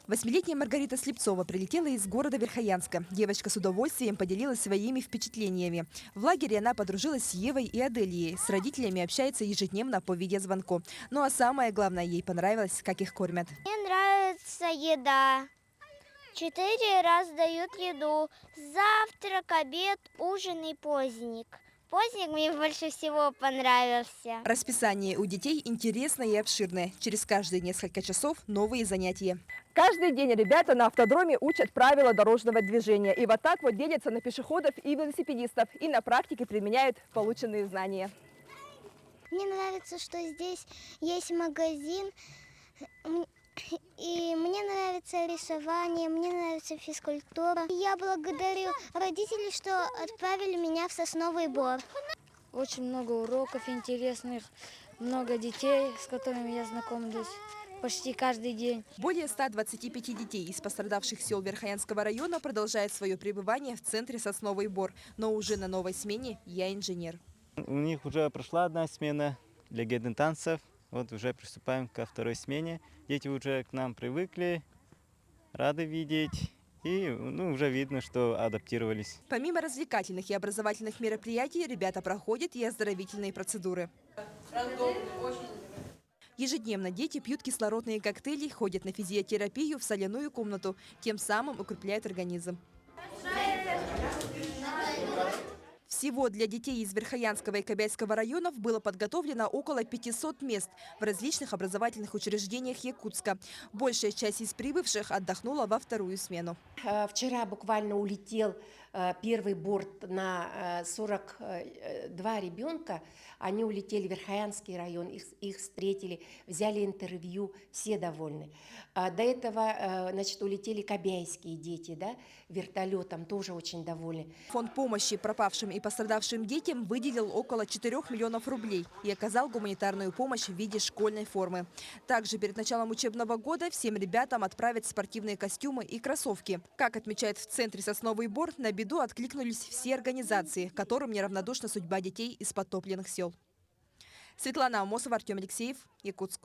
Восьмилетняя Маргарита Слепцова прилетела из города Верхоянска. Девочка с удовольствием поделилась своими впечатлениями. В лагере она подружилась с Евой и Аделией. С родителями общается ежедневно по видеозвонку. Ну а самое главное, ей понравилось, как их кормят. Мне нравится еда. 4 раза дают еду. Завтрак, обед, ужин и поздник. Поздник мне больше всего понравился. Расписание у детей интересное и обширное. Через каждые несколько часов новые занятия. Каждый день ребята на автодроме учат правила дорожного движения. И вот так вот делятся на пешеходов и велосипедистов. И на практике применяют полученные знания. Мне нравится, что здесь есть магазин. И мне нравится рисование, мне нравится физкультура. Я благодарю родителей, что отправили меня в Сосновый Бор. Очень много уроков интересных, много детей, с которыми я знакомлюсь почти каждый день. Более 125 детей из пострадавших сел Верхоянского района продолжают свое пребывание в центре Сосновый Бор. Но уже на новой смене «Я инженер». У них уже прошла одна смена легенды танцев. Вот уже приступаем ко второй смене. Дети уже к нам привыкли, рады видеть. И уже видно, что адаптировались. Помимо развлекательных и образовательных мероприятий, ребята проходят и оздоровительные процедуры. Ежедневно дети пьют кислородные коктейли, ходят на физиотерапию в соляную комнату, тем самым укрепляют организм. Всего для детей из Верхоянского и Кобяйского районов было подготовлено около 500 мест в различных образовательных учреждениях Якутска. Большая часть из прибывших отдохнула во вторую смену. Вчера буквально улетел первый борт на 42 ребенка. Они улетели в Верхоянский район, их встретили, взяли интервью, все довольны. До этого, улетели кобяйские дети, да, вертолетом, тоже очень довольны. Фонд помощи пропавшим и пострадавшим детям выделил около 4 миллионов рублей и оказал гуманитарную помощь в виде школьной формы. Также перед началом учебного года всем ребятам отправят спортивные костюмы и кроссовки. Как отмечают в центре Сосновый Бор, на беду откликнулись все организации, которым неравнодушна судьба детей из подтопленных сел. Светлана Амосова, Артем Алексеев, Якутск.